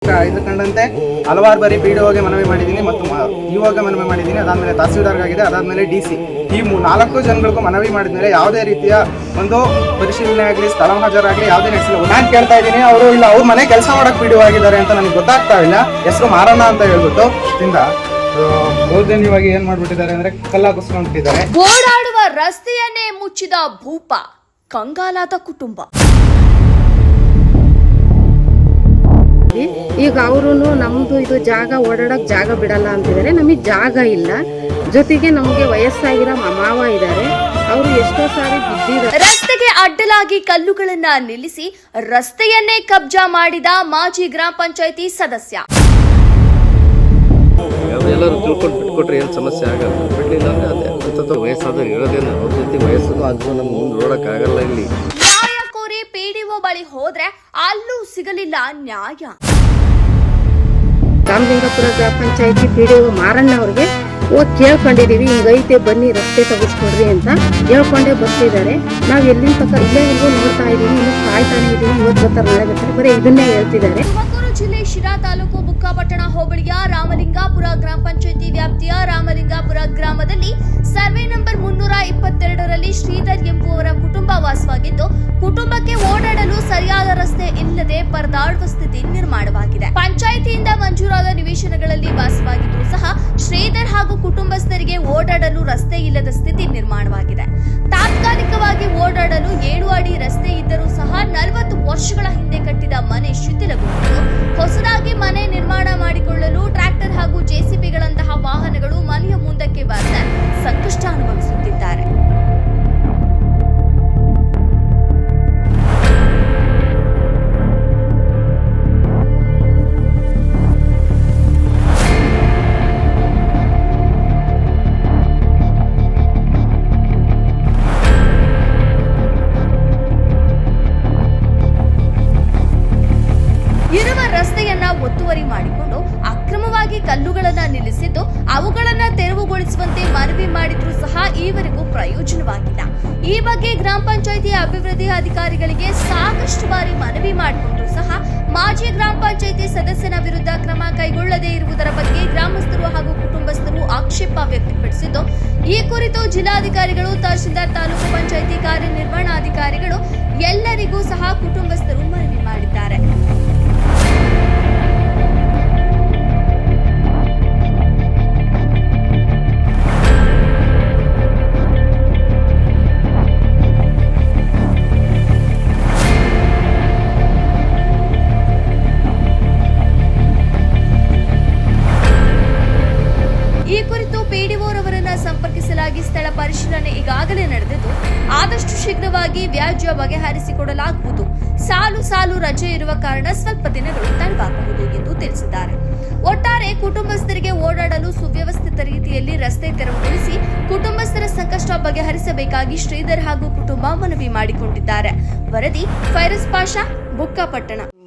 ಇದು ಕಂಡಂತೆ ಹಲವಾರು ಬಾರಿ PDOಗೆ ಮನವಿ ಮಾಡಿದ್ದೀನಿ ಮತ್ತು ಇಒಗೆ ಮನವಿ ಮಾಡಿದ್ದೀನಿ. ಅದಾದಮೇಲೆ ತಹಸೀಲ್ದಾರ್ಗಾಗಿದೆ, ಅದಾದಮೇಲೆ DC. ಈ 4 ಜನಗಳಿಗೂ ಮನವಿ ಮಾಡಿದ್ಮೇಲೆ ಯಾವುದೇ ರೀತಿಯ ಒಂದು ಪರಿಶೀಲನೆ ಆಗಲಿ, ಸ್ಥಳ ಹಾಜರಾಗಲಿ ಯಾವುದೇ ನಡೆಸಿಲ್ಲ. ನಾನು ಕೇಳ್ತಾ ಇದ್ದೀನಿ, ಅವರು ಇಲ್ಲ ಅವ್ರ ಮನೆ ಕೆಲಸ ಮಾಡಕ್ಕೆ PDO ಆಗಿದ್ದಾರೆ ಅಂತ ನನಗೆ ಗೊತ್ತಾಗ್ತಾ ಇಲ್ಲ. ಹೆಸರು ಮಾರಣ್ಣ ಅಂತ ಹೇಳ್ಬಿಟ್ಟು ದೌರ್ಜನ್ಯವಾಗಿ ಏನ್ ಮಾಡ್ಬಿಟ್ಟಿದ್ದಾರೆ ಅಂದ್ರೆ ಕಲ್ಲಾಕಿಸ್ಕೊಂಡ್ಬಿಟ್ಟಿದ್ದಾರೆ. ಓಡಾಡುವ ರಸ್ತೆಯನ್ನೇ ಮುಚ್ಚಿದ ಭೂಪ, ಕಂಗಾಲಾದ ಕುಟುಂಬ. ಈಗ ಅವರು ನಮ್ದು ಇದು ಜಾಗ ಓಡಾಡಕ್ ಜಾಗ ಬಿಡಲ್ಲ ಅಂತಿದ್ದಾರೆ. ನಮಗೆ ಜಾಗ ಇಲ್ಲ, ಜೊತೆಗೆ ನಮಗೆ ವಯಸ್ಸಾಗಿರೋ ಮಾವ ಇದ್ದಾರೆ, ಅವರು ಎಷ್ಟೋ ಸಾರಿ ಬಿದ್ದಿದ್ದಾರೆ. ರಸ್ತೆಗೆ ಅಡ್ಡಲಾಗಿ ಕಲ್ಲುಗಳನ್ನ ನಿಲ್ಲಿಸಿ ರಸ್ತೆಯನ್ನೇ ಕಬ್ಜಾ ಮಾಡಿದ ಮಾಜಿ ಗ್ರಾಮ ಪಂಚಾಯಿತಿ ಸದಸ್ಯ. ಎಲ್ಲರೂ ತಿಳ್ಕೊಂಡು ಬಿಟ್ಕೊಟ್ರೆ ಏನು ಸಮಸ್ಯೆ ಆಗಲ್ಲ. ಬಿಡ್ಲಿಲ್ಲ ಅಂದ್ರೆ ಅದೇ ವಯಸ್ಸಾದ್ರೆ ಇರೋದೇನು, ಅವ್ರ ಜೊತೆ ವಯಸ್ಸು ಅದು ನಮ್ಗೆ ಮುಂದೆ ನೋಡೋಕ್ಕಾಗಲ್ಲ. ಇಲ್ಲಿ ನ್ಯಾಯ ಕೋರಿ PDO ಬಳಿ ಹೋದ್ರೆ ಅಲ್ಲೂ ಸಿಗಲಿಲ್ಲ ನ್ಯಾಯ. ರಾಮಲಿಂಗಪುರ ಗ್ರಾಮ ಪಂಚಾಯಿತಿ PDO ಮಾರಣ್ಣ ಅವ್ರಿಗೆ ಹೋಗಿ ಕೇಳ್ಕೊಂಡಿದೀವಿ, ಹಿಂಗೈತೆ ಬನ್ನಿ ರಸ್ತೆ ತೆಗೆಸ್ಕೊಡ್ರಿ ಅಂತ ಹೇಳ್ಕೊಂಡೇ ಬರ್ತಿದ್ದಾರೆ. ನಾವು ಎಲ್ಲಿಂದ ತನಕ ಇಲ್ಲೇವರೆಗೂ ನೋಡ್ತಾ ಇದೀವಿ, ಇನ್ನು ಕಾಯ್ತಾನೆ ಇದೀವಿ, ಇವತ್ತು ಬರ್ತಾರೆ ನಾಳೆ ಬರ್ತಾರೆ, ಬರೀ ಇದನ್ನೇ ಹೇಳ್ತಿದ್ದಾರೆ. ತುಮಕೂರು ಜಿಲ್ಲೆ ಶಿರಾ ತಾಲೂಕು ಬುಕ್ಕಾಪಟ್ಟಣ ಹೋಬಳಿಯ ರಾಮಲಿಂಗಾಪುರ ಗ್ರಾಮ ಪಂಚಾಯಿತಿ ವ್ಯಾಪ್ತಿಯ ರಾಮಲಿಂಗಾಪುರ ಗ್ರಾಮದಲ್ಲಿ ಸರ್ವೆ ನಂಬರ್ 322ರಲ್ಲಿ ಶ್ರೀಧರ್ ಎಂಬುವವರ ಕುಟುಂಬ ವಾಸವಾಗಿದ್ದು, ಕುಟುಂಬಕ್ಕೆ ಓಡಾಡಲು ಸರಿಯಾದ ರಸ್ತೆ ಇಲ್ಲದೆ ಪರದಾಡುವ ಸ್ಥಿತಿ ನಿರ್ಮಾಣವಾಗಿದೆ. ಪಂಚಾಯಿತಿಯಿಂದ ಮಂಜೂರಾದ ನಿವೇಶನಗಳಲ್ಲಿ ವಾಸವಾಗಿದ್ದರೂ ಸಹ ಶ್ರೀಧರ್ ಹಾಗೂ ಕುಟುಂಬಸ್ಥರಿಗೆ ಓಡಾಡಲು ರಸ್ತೆ ಇಲ್ಲದ ಸ್ಥಿತಿ ನಿರ್ಮಾಣವಾಗಿದೆ. ತಾತ್ಕಾಲಿಕವಾಗಿ ಓಡಾಡಲು 7 ಅಡಿ ರಸ್ತೆ ಇದ್ದರೂ ಸಹ 40 ವರ್ಷಗಳ ಹಿಂದೆ ಕಟ್ಟಿದ ಮನೆ ಶಿಥಿಲಗೊಂಡಿದ್ದು, ಹೊಸದಾಗಿ ಮನೆ ನಿರ್ಮಾಣ ಮಾಡಿಕೊಳ್ಳಲು ಟ್ರ್ಯಾಕ್ಟರ್ ಹಾಗೂ JCBಗಳಂತಹ ವಾಹನಗಳು ಮನೆಯ ಮುಂದಕ್ಕೆ ಬರದೆ ಸಂಕಷ್ಟ ಅನುಭವಿಸುತ್ತಿದ್ದಾರೆ. ಇರುವ ರಸ್ತೆಯನ್ನ ಒತ್ತುವರಿ ಮಾಡಿಕೊಂಡು ಅಕ್ರಮವಾಗಿ ಕಲ್ಲುಗಳನ್ನ ನಿಲ್ಲಿಸಿದ್ದು, ಅವುಗಳನ್ನ ತೆರವುಗೊಳಿಸುವಂತೆ ಮನವಿ ಮಾಡಿದ್ರೂ ಸಹ ಈವರೆಗೂ ಪ್ರಯೋಜನವಾಗಿಲ್ಲ. ಈ ಬಗ್ಗೆ ಗ್ರಾಮ ಪಂಚಾಯಿತಿ ಅಭಿವೃದ್ಧಿ ಅಧಿಕಾರಿಗಳಿಗೆ ಸಾಕಷ್ಟು ಬಾರಿ ಮನವಿ ಮಾಡಿಕೊಂಡ್ರೂ ಸಹ ಮಾಜಿ ಗ್ರಾಮ ಪಂಚಾಯಿತಿ ಸದಸ್ಯನ ವಿರುದ್ಧ ಕ್ರಮ ಕೈಗೊಳ್ಳದೇ ಇರುವುದರ ಬಗ್ಗೆ ಗ್ರಾಮಸ್ಥರು ಹಾಗೂ ಕುಟುಂಬಸ್ಥರು ಆಕ್ಷೇಪ ವ್ಯಕ್ತಪಡಿಸಿದ್ದು, ಈ ಕುರಿತು ಜಿಲ್ಲಾಧಿಕಾರಿಗಳು, ತಹಶೀಲ್ದಾರ್, ತಾಲೂಕು ಪಂಚಾಯಿತಿ ಕಾರ್ಯನಿರ್ವಹಣಾಧಿಕಾರಿಗಳು ಎಲ್ಲರಿಗೂ ಸಹ ಕುಟುಂಬಸ್ಥರು ಮನವಿ ಮಾಡಿದ್ದಾರೆ. ಈ ಕುರಿತು PDOರವರನ್ನ ಸಂಪರ್ಕಿಸಲಾಗಿ ಸ್ಥಳ ಪರಿಶೀಲನೆ ಈಗಾಗಲೇ ನಡೆದಿದ್ದು, ಆದಷ್ಟು ಶೀಘ್ರವಾಗಿ ವ್ಯಾಜ್ಯ ಬಗೆಹರಿಸಿಕೊಡಲಾಗುವುದು. ಸಾಲು ಸಾಲು ರಜೆ ಇರುವ ಕಾರಣ ಸ್ವಲ್ಪ ದಿನಗಳು ತಡವಾಗಬಹುದು ಎಂದು ತಿಳಿಸಿದ್ದಾರೆ. ಒಟ್ಟಾರೆ ಕುಟುಂಬಸ್ಥರಿಗೆ ಓಡಾಡಲು ಸುವ್ಯವಸ್ಥಿತ ರೀತಿಯಲ್ಲಿ ರಸ್ತೆ ತೆರವುಗೊಳಿಸಿ ಕುಟುಂಬಸ್ಥರ ಸಂಕಷ್ಟ ಬಗೆಹರಿಸಬೇಕಾಗಿ ಶ್ರೀಧರ್ ಹಾಗೂ ಕುಟುಂಬ ಮನವಿ ಮಾಡಿಕೊಂಡಿದ್ದಾರೆ. ವರದಿ ಫೈರಸ್ ಪಾಷಾ, ಬುಕ್ಕಾಪಟ್ಟಣ.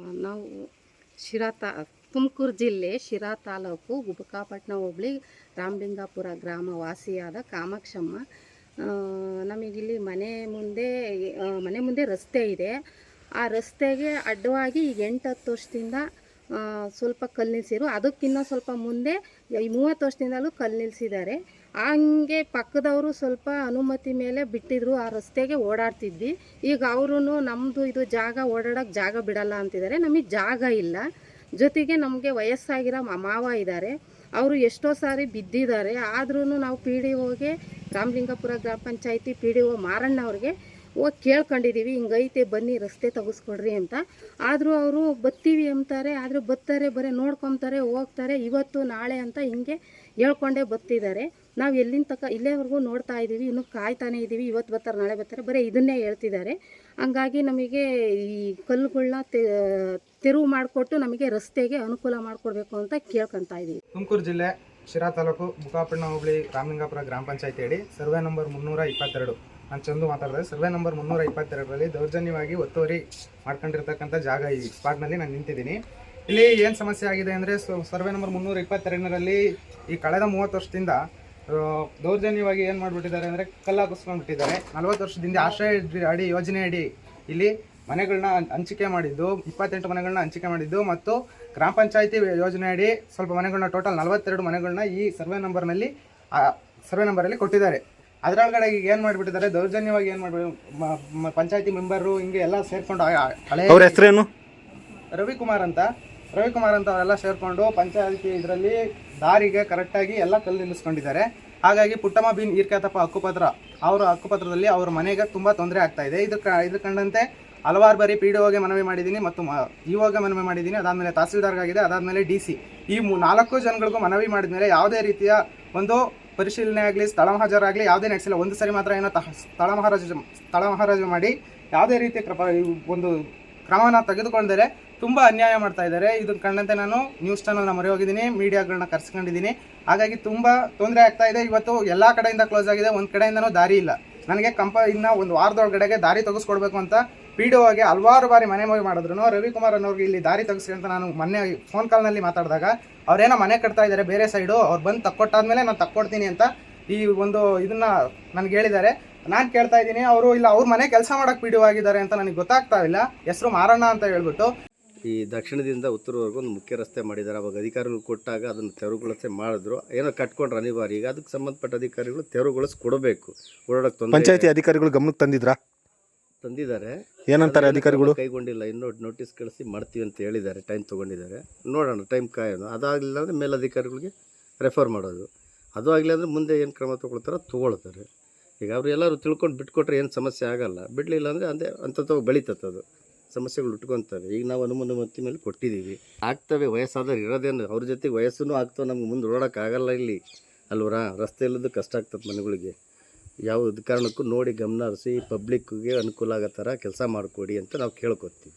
ನಾವು ತುಮಕೂರು ಜಿಲ್ಲೆ ಶಿರಾ ತಾಲೂಕು ಬುಕ್ಕಾಪಟ್ಟಣ ಹೋಬಳಿ ರಾಮಲಿಂಗಾಪುರ ಗ್ರಾಮ ವಾಸಿಯಾದ ಕಾಮಾಕ್ಷಮ್ಮ. ನಮಗಿಲ್ಲಿ ಮನೆ ಮುಂದೆ ರಸ್ತೆ ಇದೆ. ಆ ರಸ್ತೆಗೆ ಅಡ್ಡವಾಗಿ ಈಗ 8-10 ವರ್ಷದಿಂದ ಸ್ವಲ್ಪ ಕಲ್ಲು ನಿಲ್ಲಿಸಿರು. ಅದಕ್ಕಿಂತ ಸ್ವಲ್ಪ ಮುಂದೆ 30 ವರ್ಷದಿಂದಲೂ ಕಲ್ಲು ನಿಲ್ಲಿಸಿದ್ದಾರೆ. ಹಂಗೆ ಪಕ್ಕದವರು ಸ್ವಲ್ಪ ಅನುಮತಿ ಮೇಲೆ ಬಿಟ್ಟಿದ್ರು, ಆ ರಸ್ತೆಗೆ ಓಡಾಡ್ತಿದ್ವಿ. ಈಗ ಅವರು ನಮ್ಮದು ಇದು ಜಾಗ ಓಡಾಡೋಕ್ಕೆ ಜಾಗ ಬಿಡಲ್ಲ ಅಂತಿದ್ದಾರೆ. ನಮಗೆ ಜಾಗ ಇಲ್ಲ, ಜೊತೆಗೆ ನಮಗೆ ವಯಸ್ಸಾಗಿರೋ ಮಾವ ಇದ್ದಾರೆ, ಅವರು ಎಷ್ಟೋ ಸಾರಿ ಬಿದ್ದಿದ್ದಾರೆ. ಆದ್ರೂ ನಾವು PDOಗೆ ರಾಮಲಿಂಗಪುರ ಗ್ರಾಮ ಪಂಚಾಯಿತಿ PDO ಮಾರಣ್ಣ ಅವ್ರಿಗೆ ಹೋಗಿ ಕೇಳ್ಕೊಂಡಿದ್ದೀವಿ, ಹಿಂಗೈತೆ ಬನ್ನಿ ರಸ್ತೆ ತೆಗೆಸ್ಕೊಡ್ರಿ ಅಂತ. ಆದರೂ ಅವರು ಬರ್ತೀವಿ ಅಂತಾರೆ, ಆದರೆ ಬರ್ತಾರೆ, ಬರೀ ನೋಡ್ಕೊತಾರೆ, ಹೋಗ್ತಾರೆ, ಇವತ್ತು ನಾಳೆ ಅಂತ ಹಿಂಗೆ ಹೇಳ್ಕೊಂಡೇ ಬರ್ತಿದ್ದಾರೆ. ನಾವು ಎಲ್ಲಿಂದ ತನಕ ಇಲ್ಲೇವರೆಗೂ ನೋಡ್ತಾ ಇದ್ದೀವಿ, ಇನ್ನೂ ಕಾಯ್ತಾನೆ ಇದ್ದೀವಿ, ಇವತ್ತು ಬರ್ತಾರೆ ನಾಳೆ ಬರ್ತಾರೆ, ಬರೀ ಇದನ್ನೇ ಹೇಳ್ತಿದ್ದಾರೆ. ಹಂಗಾಗಿ ನಮಗೆ ಈ ಕಲ್ಲುಗಳನ್ನ ತೆರವು ಮಾಡಿಕೊಟ್ಟು ನಮಗೆ ರಸ್ತೆಗೆ ಅನುಕೂಲ ಮಾಡಿಕೊಡ್ಬೇಕು ಅಂತ ಕೇಳ್ಕೊತಾ ಇದ್ದೀವಿ. ತುಮಕೂರು ಜಿಲ್ಲೆ ಶಿರಾ ತಾಲೂಕು ಬುಕ್ಕಾಪಟ್ಟಣ ಹೋಬಳಿ ರಾಮಲಿಂಗಾಪುರ ಗ್ರಾಮ ಪಂಚಾಯಿತಿ ಅಡಿ ಸರ್ವೆ ನಂಬರ್ 322. ನಾನು ಚಂದು ಮಾತಾಡಿದೆ. ಸರ್ವೆ ನಂಬರ್ 322ರಲ್ಲಿ ದೌರ್ಜನ್ಯವಾಗಿ ಒತ್ತುವರಿ ಮಾಡ್ಕೊಂಡಿರ್ತಕ್ಕಂಥ ಜಾಗ ಈ ಸ್ಪಾಟ್ನಲ್ಲಿ ನಾನು ನಿಂತಿದ್ದೀನಿ. ಇಲ್ಲಿ ಏನು ಸಮಸ್ಯೆ ಆಗಿದೆ ಅಂದರೆ, ಸರ್ವೆ ನಂಬರ್ 322ರಲ್ಲಿ ಈ ಕಳೆದ 30 ವರ್ಷದಿಂದ ದೌರ್ಜನ್ಯವಾಗಿ ಏನು ಮಾಡಿಬಿಟ್ಟಿದ್ದಾರೆ ಅಂದರೆ ಕಲ್ಲಾಕಿಸ್ಕೊಂಡ್ಬಿಟ್ಟಿದ್ದಾರೆ. 40 ವರ್ಷದಿಂದ ಆಶ್ರಯ ಅಡಿ ಯೋಜನೆ ಅಡಿ ಇಲ್ಲಿ ಮನೆಗಳನ್ನ ಹಂಚಿಕೆ ಮಾಡಿದ್ದು, 28 ಮನೆಗಳನ್ನ ಹಂಚಿಕೆ ಮಾಡಿದ್ದು ಮತ್ತು ಗ್ರಾಮ ಪಂಚಾಯತಿ ಯೋಜನೆಯಡಿ ಸ್ವಲ್ಪ ಮನೆಗಳನ್ನ ಟೋಟಲ್ 42 ಮನೆಗಳನ್ನ ಈ ಸರ್ವೆ ನಂಬರಲ್ಲಿ ಕೊಟ್ಟಿದ್ದಾರೆ. ಅದರೊಳಗಡೆ ಈಗ ಏನು ಮಾಡಿಬಿಟ್ಟಿದ್ದಾರೆ, ದೌರ್ಜನ್ಯವಾಗಿ ಏನು ಮಾಡಿಬಿಟ್ಟು ಪಂಚಾಯತಿ ಮೆಂಬರು ಹಿಂಗೆ ಎಲ್ಲ ಸೇರಿಕೊಂಡು ಹಳೆ ಅವ್ರ ಹೆಸರೇನು? ರವಿಕುಮಾರ್ ಅಂತ ಅವರೆಲ್ಲ ಸೇರಿಕೊಂಡು ಪಂಚಾಯತಿ ಇದರಲ್ಲಿ ದಾರಿಗೆ ಕರೆಕ್ಟಾಗಿ ಎಲ್ಲ ಕಲ್ಲು ನಿಲ್ಲಿಸ್ಕೊಂಡಿದ್ದಾರೆ. ಹಾಗಾಗಿ ಪುಟ್ಟಮ್ಮ ಬಿನ್ ಈರ್ಕ್ಯಾತಪ್ಪ ಹಕ್ಕುಪತ್ರದಲ್ಲಿ ಅವ್ರ ಮನೆಗೆ ತುಂಬ ತೊಂದರೆ ಆಗ್ತಾ ಇದೆ. ಇದ್ರ ಕಂಡಂತೆ ಹಲವಾರು ಬಾರಿ PDOಗೆ ಮನವಿ ಮಾಡಿದ್ದೀನಿ ಮತ್ತು ಇಒಗೆ ಮನವಿ ಮಾಡಿದ್ದೀನಿ. ಅದಾದಮೇಲೆ ತಹಸೀಲ್ದಾರ್ಗಾಗಿದೆ, ಅದಾದಮೇಲೆ DC. ಈ 4 ಜನಗಳಿಗೂ ಮನವಿ ಮಾಡಿದ್ಮೇಲೆ ಯಾವುದೇ ರೀತಿಯ ಒಂದು ಪರಿಶೀಲನೆ ಆಗಲಿ, ಸ್ಥಳ ಮಹಾಜರಾಗಲಿ ಯಾವುದೇ ನಡೆಸಿಲ್ಲ. ಒಂದು ಸರಿ ಮಾತ್ರ ಏನೋ ಸ್ಥಳ ಮಹಾರಾಜು ಮಾಡಿ ಯಾವುದೇ ರೀತಿಯ ಒಂದು ಕ್ರಮವನ್ನು ತೆಗೆದುಕೊಂಡರೆ ತುಂಬ ಅನ್ಯಾಯ ಮಾಡ್ತಾ ಇದ್ದಾರೆ. ಇದನ್ನು ಕಂಡಂತೆ ನಾನು ನ್ಯೂಸ್ ಚಾನಲ್ನ ಮೊರೆ ಹೋಗಿದ್ದೀನಿ, ಮೀಡಿಯಾಗಳನ್ನ ಕರ್ಸ್ಕೊಂಡಿದ್ದೀನಿ. ಹಾಗಾಗಿ ತುಂಬ ತೊಂದರೆ ಆಗ್ತಾ ಇದೆ. ಇವತ್ತು ಎಲ್ಲ ಕಡೆಯಿಂದ ಕ್ಲೋಸ್ ಆಗಿದೆ, ಒಂದು ಕಡೆಯಿಂದನೂ ದಾರಿ ಇಲ್ಲ. ನನಗೆ ಇನ್ನು ಒಂದು ವಾರದೊಳಗಡೆಗೆ ದಾರಿ ತೆಗೆಸ್ಕೊಡ್ಬೇಕು ಅಂತ PDOಗೆ ಹಲವಾರು ಬಾರಿ ಮನೆ ಮಾಡಿದ್ರು. ರವಿಕುಮಾರ್ ಅನ್ನೋರಿಗೆ ಇಲ್ಲಿ ದಾರಿ ತೆಗೆಸಿ ಅಂತ ನಾನು ಮೊನ್ನೆ ಫೋನ್ ಕಾಲ್ನಲ್ಲಿ ಮಾತಾಡಿದಾಗ ಅವ್ರೇನೋ ಮನೆ ಕಟ್ತಾ ಇದ್ದಾರೆ ಬೇರೆ ಸೈಡು, ಅವ್ರು ಬಂದು ತಕ್ಕೊಟ್ಟಾದ್ಮೇಲೆ ನಾನು ತಕ್ಕೊಡ್ತೀನಿ ಅಂತ ಈ ಒಂದು ಇದನ್ನ ನನಗೆ ಹೇಳಿದ್ದಾರೆ. ನಾನು ಕೇಳ್ತಾ ಇದ್ದೀನಿ, ಅವರು ಇಲ್ಲ ಅವ್ರ ಮನೆ ಕೆಲಸ ಮಾಡೋಕ್ಕೆ PDO ಆಗಿದ್ದಾರೆ ಅಂತ ನನಗೆ ಗೊತ್ತಾಗ್ತಾ ಇಲ್ಲ. ಹೆಸರು ಮಾರಣ್ಣ ಅಂತ ಹೇಳ್ಬಿಟ್ಟು ಈ ದಕ್ಷಿಣದಿಂದ ಉತ್ತರವರೆಗೂ ಒಂದು ಮುಖ್ಯ ರಸ್ತೆ ಮಾಡಿದ್ದಾರೆ. ಅವಾಗ ಅಧಿಕಾರಿಗಳು ಕೊಟ್ಟಾಗ ಅದನ್ನು ತೆರವುಗೊಳಿಸಿ ಮಾಡಿದ್ರು. ಏನೋ ಕಟ್ಕೊಂಡ್ರೆ ಅನಿವಾರ್ಯ. ಈಗ ಅದಕ್ಕೆ ಸಂಬಂಧಪಟ್ಟ ಅಧಿಕಾರಿಗಳು ತೆರವುಗೊಳಿಸಿ ಕೊಡಬೇಕು. ಓಡಾಡಕ್ಕೆ ತೊಂದರೆ ಪಂಚಾಯತಿ ಅಧಿಕಾರಿಗಳು ಗಮನಕ್ಕೆ ತಂದಿದ್ದಾರೆ. ಏನಂತಾರೆ ಅಧಿಕಾರಿಗಳು? ಕೈಗೊಂಡಿಲ್ಲ, ಇನ್ನೂ ನೋಟಿಸ್ ಕಳಿಸಿ ಮಾಡ್ತೀವಿ ಅಂತ ಹೇಳಿದ್ದಾರೆ. ಟೈಮ್ ತೊಗೊಂಡಿದ್ದಾರೆ, ನೋಡೋಣ, ಟೈಮ್ ಕಾಯೋಣ. ಅದಾಗಲಿಲ್ಲ ಅಂದರೆ ಮೇಲಧಿಕಾರಿಗಳಿಗೆ ರೆಫರ್ ಮಾಡೋದು. ಅದು ಆಗಲಿಲ್ಲ ಅಂದರೆ ಮುಂದೆ ಏನು ಕ್ರಮ ತೊಗೊಳ್ತಾರೆ. ಈಗ ಅವರು ಎಲ್ಲರೂ ತಿಳ್ಕೊಂಡು ಬಿಟ್ಕೊಟ್ರೆ ಏನು ಸಮಸ್ಯೆ ಆಗೋಲ್ಲ. ಬಿಡಲಿಲ್ಲ ಅಂದರೆ ಅಂಥದ್ದು ಬೆಳೀತತ್ತದು, ಸಮಸ್ಯೆಗಳು ಉಟ್ಕೊತವೆ. ಈಗ ನಾವು ಅನುಮತಿ ಮೇಲೆ ಕೊಟ್ಟಿದ್ದೀವಿ, ಆಗ್ತವೆ. ವಯಸ್ಸಾದವ್ರು ಇರೋದೇನು, ಅವ್ರ ಜೊತೆಗೆ ವಯಸ್ಸೂ ಆಗ್ತವೆ. ನಮ್ಗೆ ಮುಂದೆ ಓಡೋಕ್ಕಾಗಲ್ಲ ಇಲ್ಲಿ ಅಲ್ವರಾ. ರಸ್ತೆ ಇಲ್ಲದ್ದು ಕಷ್ಟ ಆಗ್ತದೆ ಮನೆಗಳಿಗೆ. ಯಾವ ಕಾರಣಕ್ಕೂ ನೋಡಿ ಗಮನ ಹರಿಸಿ ಪಬ್ಲಿಕ್ಗೆ ಅನುಕೂಲ ಆಗೋ ಥರ ಕೆಲಸ ಮಾಡಿಕೊಡಿ ಅಂತ ನಾವು ಕೇಳ್ಕೊತೀವಿ.